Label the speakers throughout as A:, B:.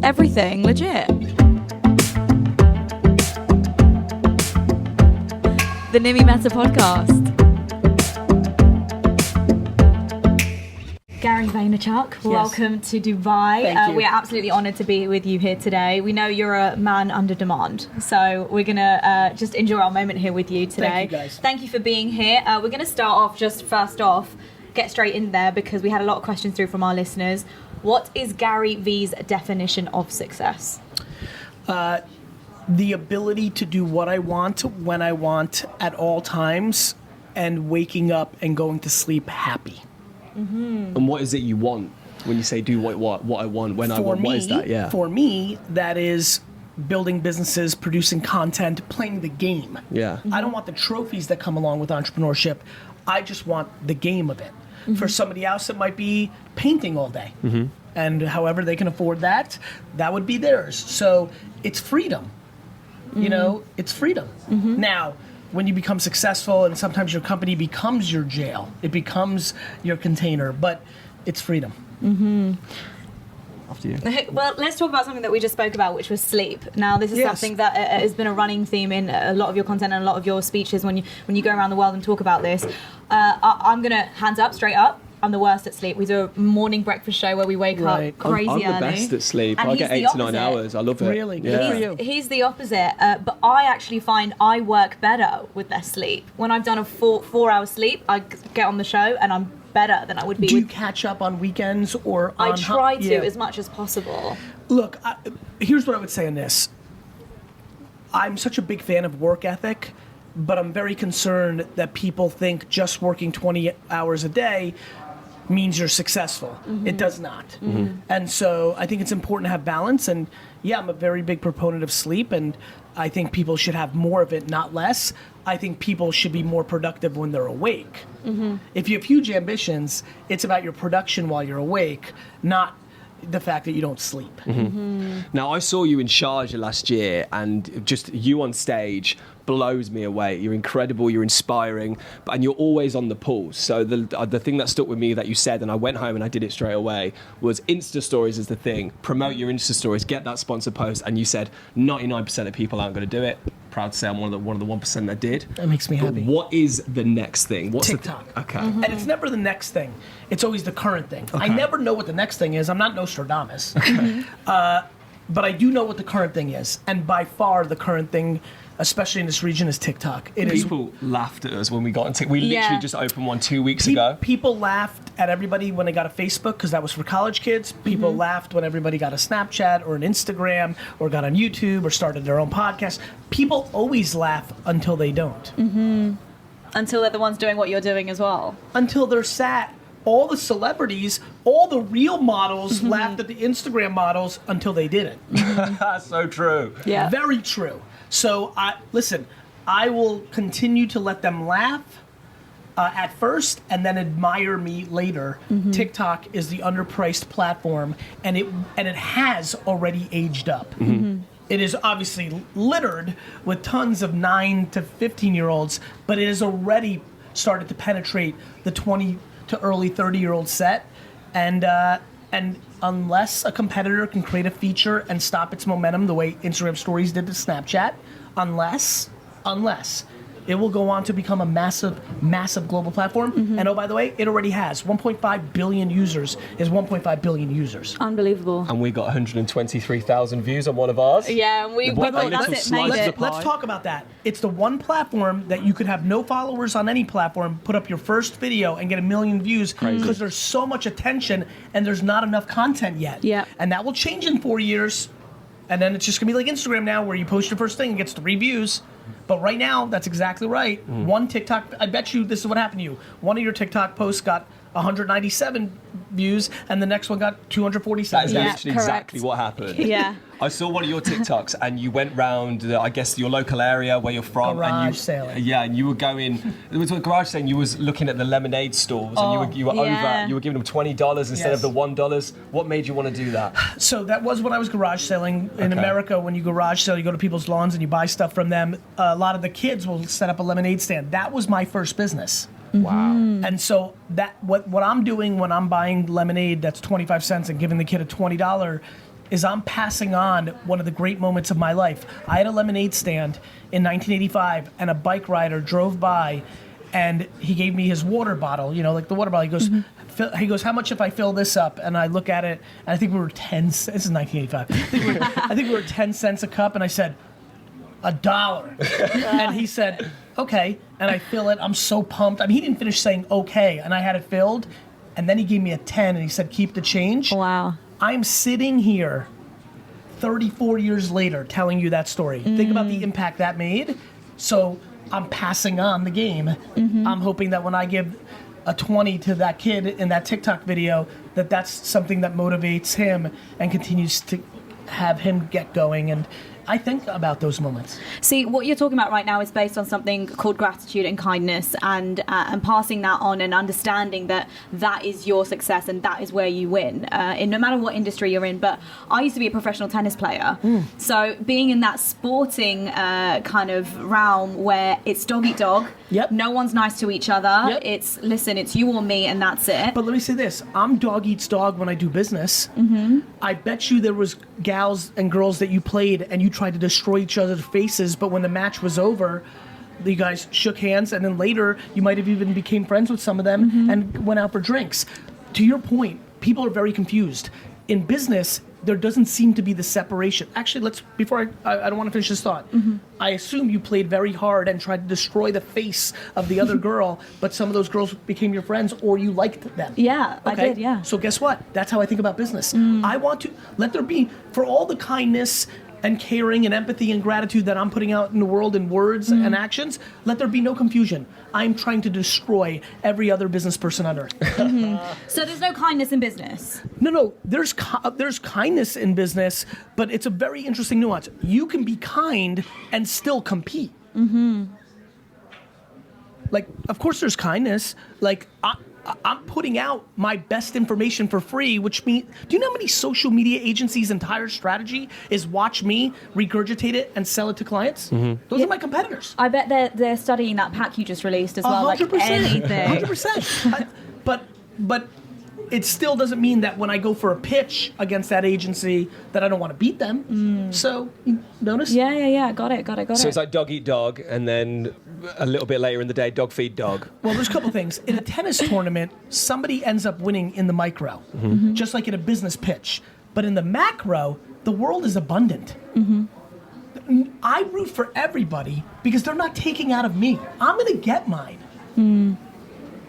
A: everything legit. The Nimi Mehta podcast. Gary Vaynerchuk, welcome to Dubai.
B: Thank you.
A: We are absolutely honoured to be with you here today. We know you're a man under demand, so we're going to just enjoy our moment here with you today.
B: Thank you, guys.
A: Thank you for being here. We're going to start off just first off, get straight in there because we had a lot of questions through from our listeners. What is Gary V's definition of success?
B: The ability to do what I want, when I want, at all times, and waking up and going to sleep happy.
C: Mm-hmm. And what is it you want when you say do what I want, when I want? What is that? Yeah.
B: For me, that is building businesses, producing content, playing the game.
C: Yeah.
B: I don't want the trophies that come along with entrepreneurship. I just want the game of it. Mm-hmm. For somebody else, it might be painting all day. Mm-hmm. And however they can afford that, that would be theirs. So it's freedom. Mm-hmm. You know, it's freedom. Mm-hmm. Now, when you become successful and sometimes your company becomes your jail, it becomes your container, but it's freedom.
A: Mm-hmm.
C: After you.
A: Well, let's talk about something that we just spoke about, which was sleep. Now, this is something that has been a running theme in a lot of your content and a lot of your speeches when you go around the world and talk about this. I'm going to hands up, straight up. I'm the worst at sleep. We do a morning breakfast show where we wake up crazy early.
C: I'm the best at sleep.
A: And
C: I get 8 to 9 hours. I love it.
B: Really?
C: Yeah.
B: Good for you.
A: He's the opposite, but I actually find I work better with less sleep. When I've done a 4-hour sleep, I get on the show and I'm better than I would be.
B: Do you catch up on weekends or on...
A: I try to as much as possible.
B: Look, here's what I would say on this. I'm such a big fan of work ethic, but I'm very concerned that people think just working 20 hours a day means you're successful. Mm-hmm. It does not. Mm-hmm. And so I think it's important to have balance. And yeah, I'm a very big proponent of sleep, and I think people should have more of it, not less. I think people should be more productive when they're awake. Mm-hmm. If you have huge ambitions, it's about your production while you're awake, not the fact that you don't sleep.
C: Mm-hmm. Mm-hmm. Now, I saw you in Sharjah last year, and just you on stage blows me away. You're incredible, you're inspiring, and you're always on the pulse. So the thing that stuck with me that you said, and I went home and I did it straight away, was Insta stories is the thing. Promote your Insta stories, get that sponsor post, and you said 99% of people aren't going to do it. Proud to say I'm one of the 1% that did.
B: That makes me happy.
C: What is the next thing? What's
B: TikTok.
C: Okay.
B: Mm-hmm. And it's never the next thing. It's always the current thing. Okay. I never know what the next thing is. I'm not Nostradamus. Okay. But I do know what the current thing is. And by far the current thing, especially in this region, is TikTok.
C: People laughed at us when we got on TikTok. We literally just opened one 2 weeks ago.
B: People laughed at everybody when they got a Facebook because that was for college kids. People laughed when everybody got a Snapchat or an Instagram or got on YouTube or started their own podcast. People always laugh until they don't.
A: Mm-hmm. Until they're the ones doing what you're doing as well.
B: Until they're sat. All the celebrities, all the real models laughed at the Instagram models until they didn't.
C: That's so true.
A: Yeah.
B: Very true. So, I will continue to let them laugh at first and then admire me later. Mm-hmm. TikTok is the underpriced platform, and it has already aged up. Mm-hmm. It is obviously littered with tons of 9 to 15-year-olds, but it has already started to penetrate the 20 to early 30-year-old set, and unless a competitor can create a feature and stop its momentum the way Instagram Stories did to Snapchat, unless it will go on to become a massive global platform. Mm-hmm. And oh, by the way, it already has 1.5 billion users. Is 1.5 billion users.
A: Unbelievable.
C: And we got 123,000 views on one of ours.
A: Yeah, and
B: let's talk about that. It's the one platform that you could have no followers on any platform, put up your first video and get 1 million views because there's so much attention and there's not enough content yet.
A: Yeah.
B: And that will change in 4 years. And then it's just gonna be like Instagram now, where you post your first thing and gets 3 views. But right now, that's exactly right. One TikTok, I bet you this is what happened to you. One of your TikTok posts got 197 views, and the next one got 247.
C: That is literally exactly what happened.
A: Yeah.
C: I saw one of your TikToks, and you went round, I guess, your local area where you're from.
B: Garage sailing.
C: Yeah, and you were going. It was a garage sailing. You was looking at the lemonade stalls, and you were over. You were giving them $20 instead of the $1. What made you want to do that?
B: So that was when I was garage sailing in America. When you garage sale, you go to people's lawns and you buy stuff from them. A lot of the kids will set up a lemonade stand. That was my first business.
C: Wow.
B: And so that what I'm doing when I'm buying lemonade that's 25 cents and giving the kid a $20 is I'm passing on one of the great moments of my life. I had a lemonade stand in 1985, and a bike rider drove by, and he gave me his water bottle, like the water bottle. He goes, he goes, how much if I fill this up? And I look at it, and I think we were 10 cents. This is 1985. I think we were 10 cents a cup, and I said, $1. And he said, okay. And I fill it. I'm so pumped. I mean, he didn't finish saying okay, and I had it filled. And then he gave me a 10, and he said, keep the change.
A: Wow. I'm
B: sitting here 34 years later telling you that story. Think about the impact that made. So I'm passing on the game. I'm hoping that when I give a 20 to that kid in that TikTok video, that's something that motivates him and continues to have him get going. And I think about those moments.
A: See, what you're talking about right now is based on something called gratitude and kindness, and passing that on and understanding that is your success and that is where you win, in no matter what industry you're in. But I used to be a professional tennis player, so being in that sporting kind of realm where it's dog eat dog, no one's nice to each other. It's you or me, and that's it.
B: But let me say this: I'm dog eats dog when I do business. I bet you there was gals and girls that you played and you tried to destroy each other's faces, but when the match was over, you guys shook hands, and then later you might have even became friends with some of them and went out for drinks. To your point, people are very confused. In business, there doesn't seem to be the separation. Actually, before I don't want to finish this thought. I assume you played very hard and tried to destroy the face of the other girl, but some of those girls became your friends, or you liked them.
A: Yeah, okay? I did, yeah.
B: So guess what? That's how I think about business. I want to let there be, for all the kindness and caring and empathy and gratitude that I'm putting out in the world in words and actions, let there be no confusion. I'm trying to destroy every other business person on earth.
A: So there's no kindness in business?
B: No, there's kindness in business, but it's a very interesting nuance. You can be kind and still compete. Like, of course there's kindness. Like, I'm putting out my best information for free, which means, do you know how many social media agencies' entire strategy is watch me regurgitate it and sell it to clients? Those are my competitors.
A: I bet they're studying that pack you just released as well.
B: 100%.
A: Like anything.
B: 100%. But it still doesn't mean that when I go for a pitch against that agency that I don't want to beat them. So, you notice?
A: Yeah. Got it.
C: So it's like dog eat dog, and then a little bit later in the day, dog feed dog.
B: Well, there's a couple things. In a tennis tournament, somebody ends up winning in the micro, just like in a business pitch. But in the macro, the world is abundant. I root for everybody because they're not taking out of me. I'm going to get mine.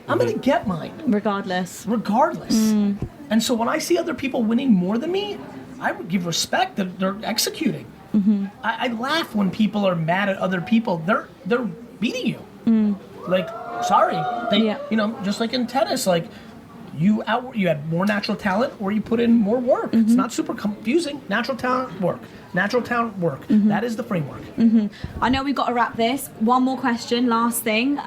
B: I'm going to get mine.
A: Regardless.
B: And so when I see other people winning more than me, I would give respect that they're executing. I laugh when people are mad at other people. They're beating you. Like, sorry. Just like in tennis, like you had more natural talent or you put in more work. It's not super confusing. Natural talent, work. That is the framework.
A: I know we've got to wrap this. One more question, last thing.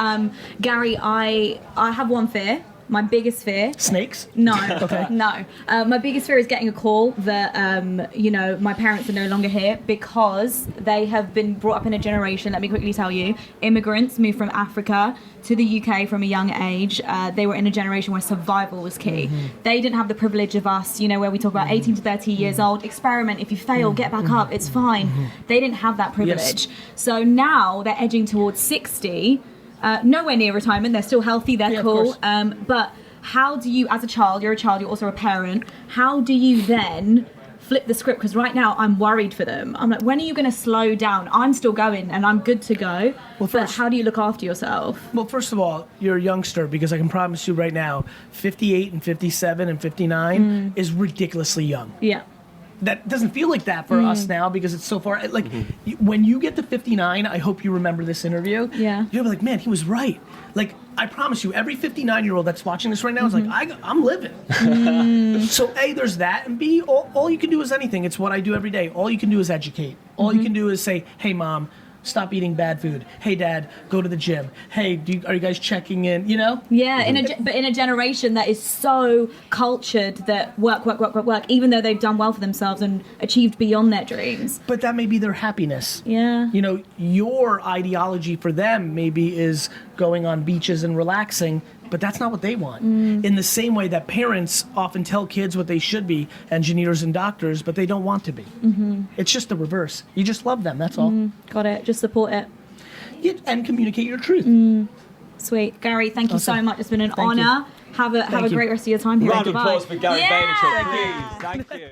A: Gary, I have one fear. My biggest fear.
B: Snakes?
A: No. Okay. No. My biggest fear is getting a call that, my parents are no longer here because they have been brought up in a generation, let me quickly tell you, immigrants moved from Africa to the UK from a young age. They were in a generation where survival was key. They didn't have the privilege of us, where we talk about 18 to 30 years old, experiment, if you fail, get back up, it's fine. They didn't have that privilege. Yes. So now they're edging towards 60, nowhere near retirement, they're still healthy, they're cool. But how do you, as a child, you're also a parent, how do you then flip the script? Because right now I'm worried for them. I'm like, when are you going to slow down? I'm still going and I'm good to go. But how do you look after yourself?
B: Well, first of all, you're a youngster, because I can promise you right now, 58 and 57 and 59 is ridiculously young.
A: Yeah.
B: That doesn't feel like that for us now because it's so far. Like, when you get to 59, I hope you remember this interview.
A: Yeah.
B: You'll be like, man, he was right. Like, I promise you, every 59-year-old that's watching this right now is like, I'm living. So A, there's that. And B, all you can do is anything. It's what I do every day. All you can do is educate. All you can do is say, hey, Mom, stop eating bad food. Hey, Dad, go to the gym. Hey, are you guys checking in? Yeah,
A: but in a generation that is so cultured that work, even though they've done well for themselves and achieved beyond their dreams.
B: But that may be their happiness.
A: Yeah.
B: Your ideology for them maybe is going on beaches and relaxing. But that's not what they want. In the same way that parents often tell kids what they should be, engineers and doctors, but they don't want to be. It's just the reverse. You just love them, that's all.
A: Got it. Just support it.
B: And communicate your truth.
A: Sweet. Gary, thank you so
B: Awesome.
A: much. It's been an
B: Thank you.
A: honor. Have a
B: you.
A: great rest of your time here.
C: Round of
A: Dubai.
C: applause for Gary
A: Yeah.
C: Vaynerchuk, please. Thank you.